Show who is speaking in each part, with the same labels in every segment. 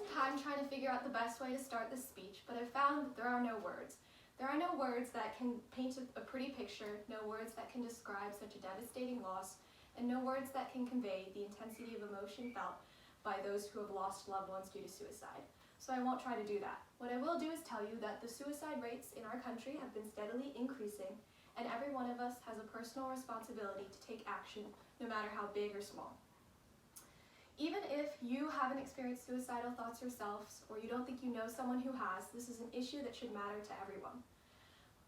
Speaker 1: some time trying to figure out the best way to start this speech, but I found that there are no words. There are no words that can paint a pretty picture, no words that can describe such a devastating loss, and no words that can convey the intensity of emotion felt by those who have lost loved ones due to suicide. So I won't try to do that. What I will do is tell you that the suicide rates in our country have been steadily increasing, and every one of us has a personal responsibility to take action, no matter how big or small. Even if you haven't experienced suicidal thoughts yourselves, or you don't think you know someone who has, this is an issue that should matter to everyone.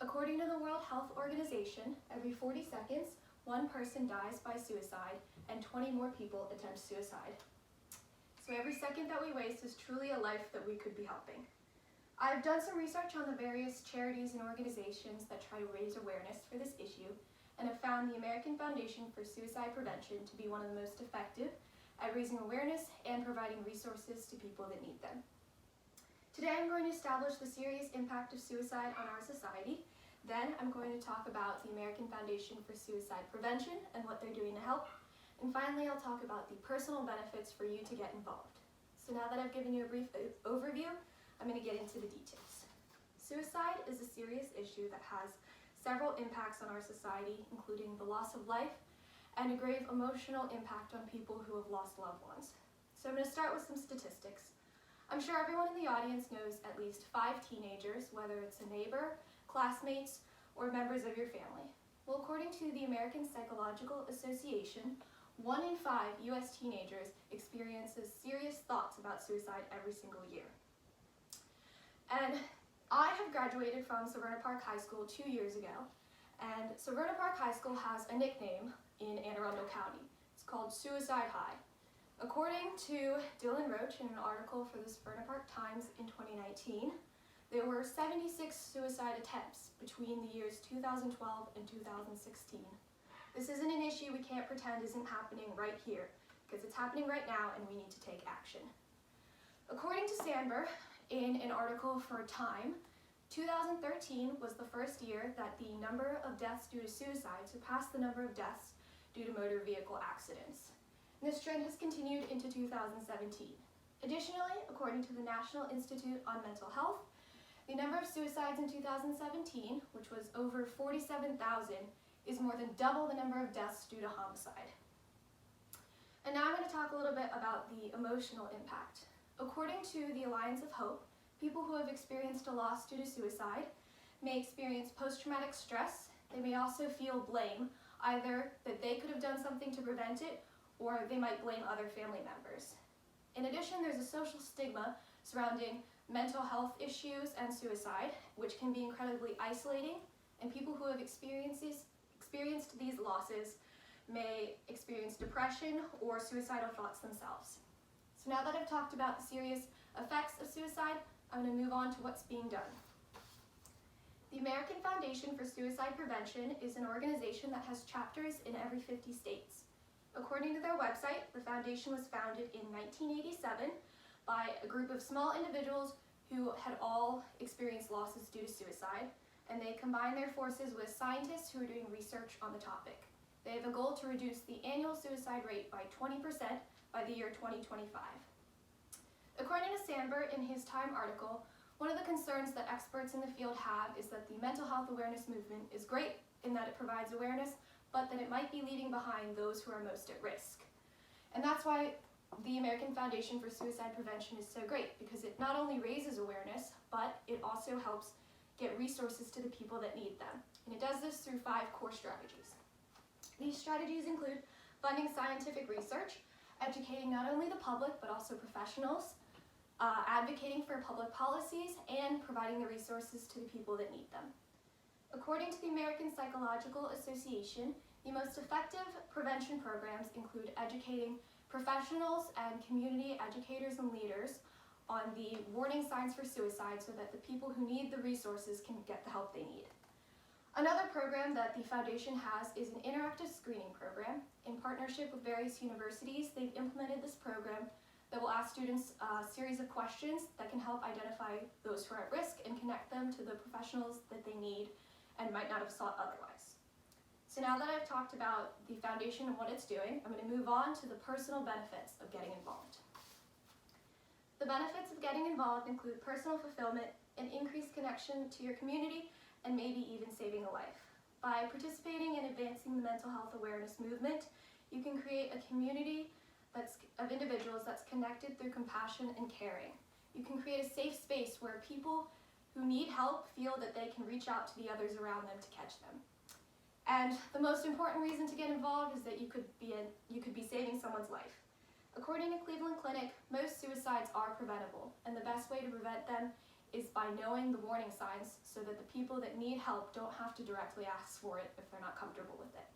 Speaker 1: According to the World Health Organization, every 40 seconds, one person dies by suicide, and 20 more people attempt suicide. So every second that we waste is truly a life that we could be helping. I've done some research on the various charities and organizations that try to raise awareness for this issue, and have found the American Foundation for Suicide Prevention to be one of the most effective at raising awareness and providing resources to people that need them. Today I'm going to establish the serious impact of suicide on our society. Then I'm going to talk about the American Foundation for Suicide Prevention and what they're doing to help. And finally, I'll talk about the personal benefits for you to get involved. So now that I've given you a brief overview, I'm going to get into the details. Suicide is a serious issue that has several impacts on our society, including the loss of life and a grave emotional impact on people who have lost loved ones. So I'm going to start with some statistics. I'm sure everyone in the audience knows at least 5 teenagers, whether it's a neighbor, classmates, or members of your family. Well, according to the American Psychological Association, 1 in 5 U.S. teenagers experiences serious thoughts about suicide every single year. And I have graduated from Severna Park High School 2 years ago, and Severna Park High School has a nickname in Anne Arundel County. It's called Suicide High. According to Dylan Roach in an article for the Severna Park Times in 2019, there were 76 suicide attempts between the years 2012 and 2016. This isn't an issue we can't pretend isn't happening right here, because it's happening right now and we need to take action. According to Sandberg, in an article for Time, 2013 was the first year that the number of deaths due to suicide surpassed the number of deaths due to motor vehicle accidents. And this trend has continued into 2017. Additionally, according to the National Institute on Mental Health, the number of suicides in 2017, which was over 47,000, is more than double the number of deaths due to homicide. And now I'm going to talk a little bit about the emotional impact. According to the Alliance of Hope, people who have experienced a loss due to suicide may experience post-traumatic stress. They may also feel blame, either that they could have done something to prevent it, or they might blame other family members. In addition, there's a social stigma surrounding mental health issues and suicide, which can be incredibly isolating, and people who have experienced these losses may experience depression or suicidal thoughts themselves. So now that I've talked about the serious effects of suicide, I'm going to move on to what's being done. The American Foundation for Suicide Prevention is an organization that has chapters in every 50 states. According to their website, the foundation was founded in 1987 by a group of small individuals who had all experienced losses due to suicide, and they combine their forces with scientists who are doing research on the topic. They have a goal to reduce the annual suicide rate by 20% by the year 2025. According to Sandberg in his Time article, one of the concerns that experts in the field have is that the mental health awareness movement is great in that it provides awareness, but that it might be leaving behind those who are most at risk. And that's why the American Foundation for Suicide Prevention is so great, because it not only raises awareness, but it also helps get resources to the people that need them. And it does this through 5 core strategies. These strategies include funding scientific research, educating not only the public but also professionals, advocating for public policies, and providing the resources to the people that need them. According to the American Psychological Association, the most effective prevention programs include educating professionals and community educators and leaders on the warning signs for suicide so that the people who need the resources can get the help they need. Another program that the foundation has is an interactive screening program. In partnership with various universities, they've implemented this program that will ask students a series of questions that can help identify those who are at risk and connect them to the professionals that they need and might not have sought otherwise. So now that I've talked about the foundation and what it's doing, I'm going to move on to the personal benefits of getting involved. The benefits of involved include personal fulfillment, an increased connection to your community, and maybe even saving a life. By participating in advancing the mental health awareness movement, you can create a community of individuals that's connected through compassion and caring. You can create a safe space where people who need help feel that they can reach out to the others around them to catch them. And the most important reason to get involved is that you could be saving someone's life. According to Cleveland Clinic, most suicides are preventable, and the best way to prevent them is by knowing the warning signs so that the people that need help don't have to directly ask for it if they're not comfortable with it.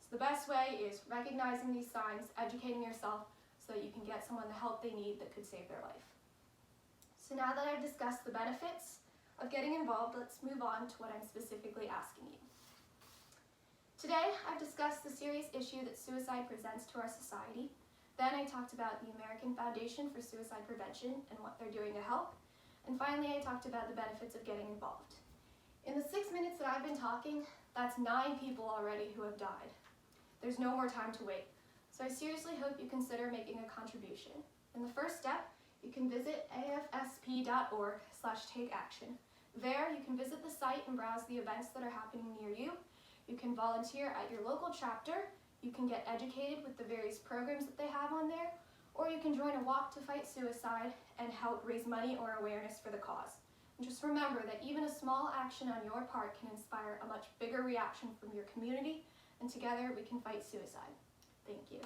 Speaker 1: So the best way is recognizing these signs, educating yourself so that you can get someone the help they need that could save their life. So now that I've discussed the benefits of getting involved, let's move on to what I'm specifically asking you. Today, I've discussed the serious issue that suicide presents to our society. Then I talked about the American Foundation for Suicide Prevention and what they're doing to help. And finally, I talked about the benefits of getting involved. In the 6 minutes that I've been talking, that's 9 people already who have died. There's no more time to wait. So I seriously hope you consider making a contribution. In the first step, you can visit afsp.org/takeaction. There, you can visit the site and browse the events that are happening near you. You can volunteer at your local chapter. You can get educated with the various programs that they have on there, or you can join a walk to fight suicide and help raise money or awareness for the cause. And just remember that even a small action on your part can inspire a much bigger reaction from your community, and together we can fight suicide. Thank you.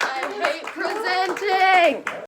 Speaker 2: I hate presenting!